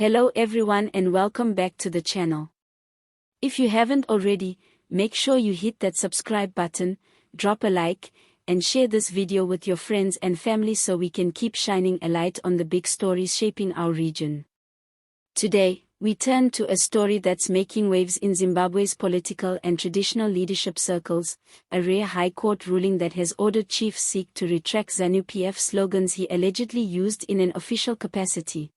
Hello everyone and welcome back to the channel. If you haven't already, make sure you hit that subscribe button, drop a like, and share this video with your friends and family so we can keep shining a light on the big stories shaping our region. Today, we turn to a story that's making waves in Zimbabwe's political and traditional leadership circles, a rare High Court ruling that has ordered Chief Seke to retract ZANU PF slogans he allegedly used in an official capacity.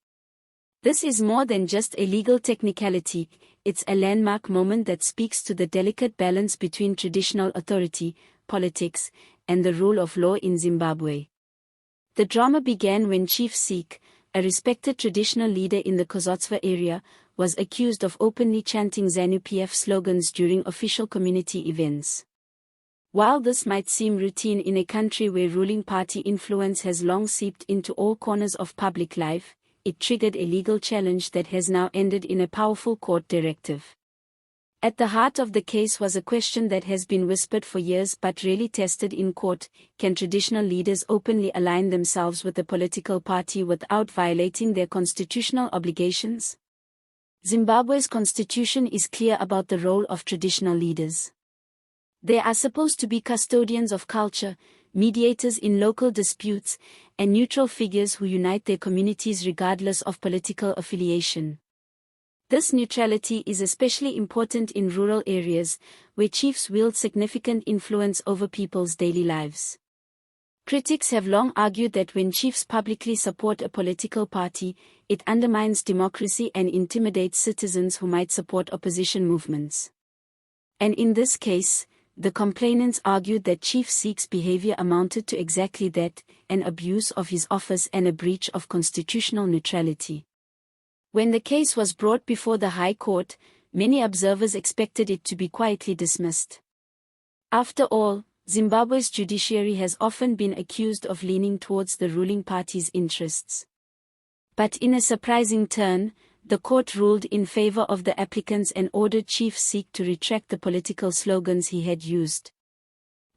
This is more than just a legal technicality, it's a landmark moment that speaks to the delicate balance between traditional authority, politics, and the rule of law in Zimbabwe. The drama began when Chief Seke, a respected traditional leader in the Chazotsva area, was accused of openly chanting ZANU PF slogans during official community events. While this might seem routine in a country where ruling party influence has long seeped into all corners of public life, it triggered a legal challenge that has now ended in a powerful court directive. At the heart of the case was a question that has been whispered for years but rarely tested in court: can traditional leaders openly align themselves with a political party without violating their constitutional obligations? Zimbabwe's constitution is clear about the role of traditional leaders. They are supposed to be custodians of culture, mediators in local disputes, and neutral figures who unite their communities regardless of political affiliation. This neutrality is especially important in rural areas, where chiefs wield significant influence over people's daily lives. Critics have long argued that when chiefs publicly support a political party, it undermines democracy and intimidates citizens who might support opposition movements. And in this case, the complainants argued that Chief Seke's behavior amounted to exactly that: an abuse of his office and a breach of constitutional neutrality. When the case was brought before the High Court, many observers expected it to be quietly dismissed. After all, Zimbabwe's judiciary has often been accused of leaning towards the ruling party's interests. But in a surprising turn, the court ruled in favor of the applicants and ordered Chief Seke to retract the political slogans he had used.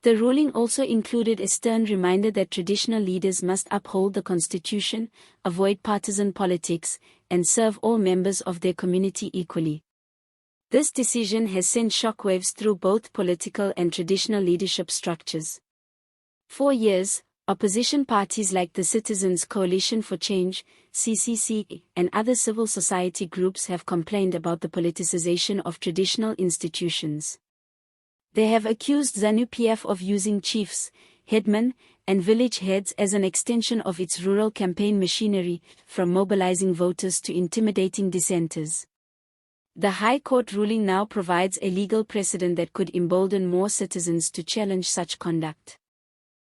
The ruling also included a stern reminder that traditional leaders must uphold the constitution, avoid partisan politics, and serve all members of their community equally. This decision has sent shockwaves through both political and traditional leadership structures. For years, opposition parties like the Citizens Coalition for Change, CCC, and other civil society groups have complained about the politicization of traditional institutions. They have accused ZANU PF of using chiefs, headmen, and village heads as an extension of its rural campaign machinery, from mobilizing voters to intimidating dissenters. The High Court ruling now provides a legal precedent that could embolden more citizens to challenge such conduct.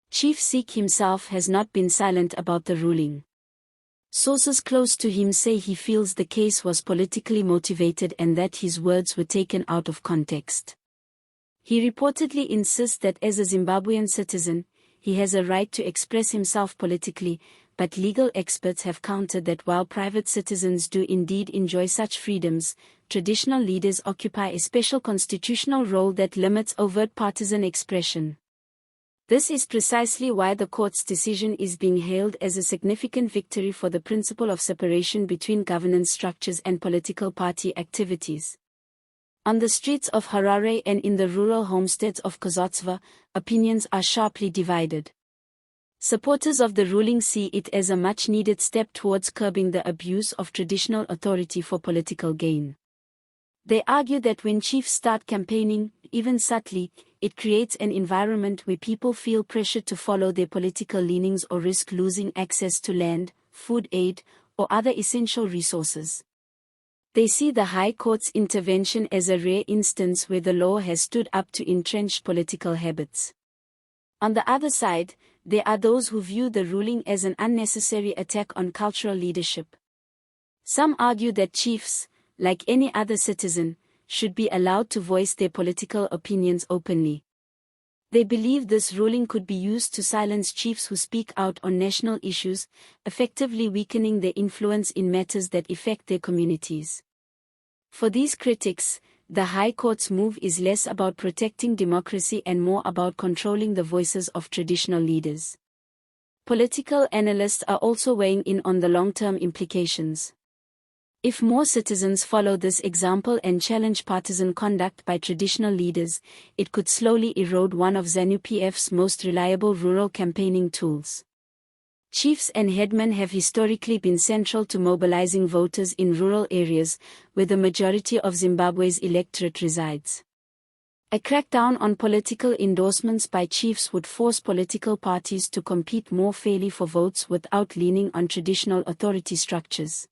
Chief Seke himself has not been silent about the ruling. Sources close to him say he feels the case was politically motivated and that his words were taken out of context. He reportedly insists that as a Zimbabwean citizen, he has a right to express himself politically, but legal experts have countered that while private citizens do indeed enjoy such freedoms, traditional leaders occupy a special constitutional role that limits overt partisan expression. This is precisely why the court's decision is being hailed as a significant victory for the principle of separation between governance structures and political party activities. On the streets of Harare and in the rural homesteads of Chazotsva, opinions are sharply divided. Supporters of the ruling see it as a much-needed step towards curbing the abuse of traditional authority for political gain. They argue that when chiefs start campaigning, even subtly, it creates an environment where people feel pressured to follow their political leanings or risk losing access to land, food aid, or other essential resources. They see the High Court's intervention as a rare instance where the law has stood up to entrenched political habits. On the other side, there are those who view the ruling as an unnecessary attack on cultural leadership. Some argue that chiefs, like any other citizen, should be allowed to voice their political opinions openly. They believe this ruling could be used to silence chiefs who speak out on national issues, effectively weakening their influence in matters that affect their communities. For these critics, the High Court's move is less about protecting democracy and more about controlling the voices of traditional leaders. Political analysts are also weighing in on the long-term implications. If more citizens follow this example and challenge partisan conduct by traditional leaders, it could slowly erode one of ZANU PF's most reliable rural campaigning tools. Chiefs and headmen have historically been central to mobilizing voters in rural areas, where the majority of Zimbabwe's electorate resides. A crackdown on political endorsements by chiefs would force political parties to compete more fairly for votes without leaning on traditional authority structures.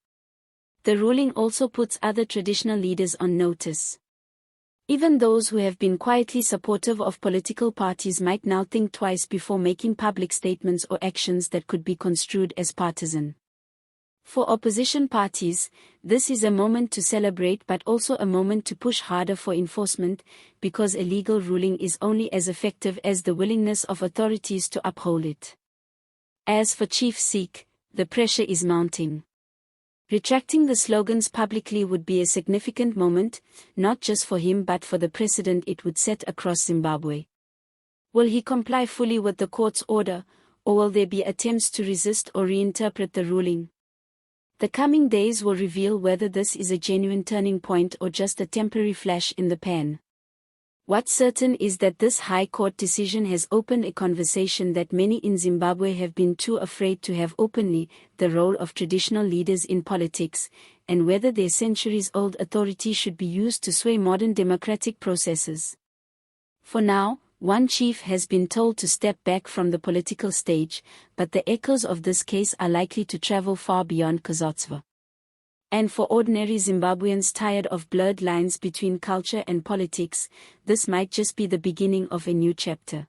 The ruling also puts other traditional leaders on notice. Even those who have been quietly supportive of political parties might now think twice before making public statements or actions that could be construed as partisan. For opposition parties, this is a moment to celebrate but also a moment to push harder for enforcement, because a legal ruling is only as effective as the willingness of authorities to uphold it. As for Chief Seke, the pressure is mounting. Retracting the slogans publicly would be a significant moment, not just for him but for the precedent it would set across Zimbabwe. Will he comply fully with the court's order, or will there be attempts to resist or reinterpret the ruling? The coming days will reveal whether this is a genuine turning point or just a temporary flash in the pan. What's certain is that this High Court decision has opened a conversation that many in Zimbabwe have been too afraid to have openly: the role of traditional leaders in politics, and whether their centuries-old authority should be used to sway modern democratic processes. For now, one chief has been told to step back from the political stage, but the echoes of this case are likely to travel far beyond Chazotsva. And for ordinary Zimbabweans tired of blurred lines between culture and politics, this might just be the beginning of a new chapter.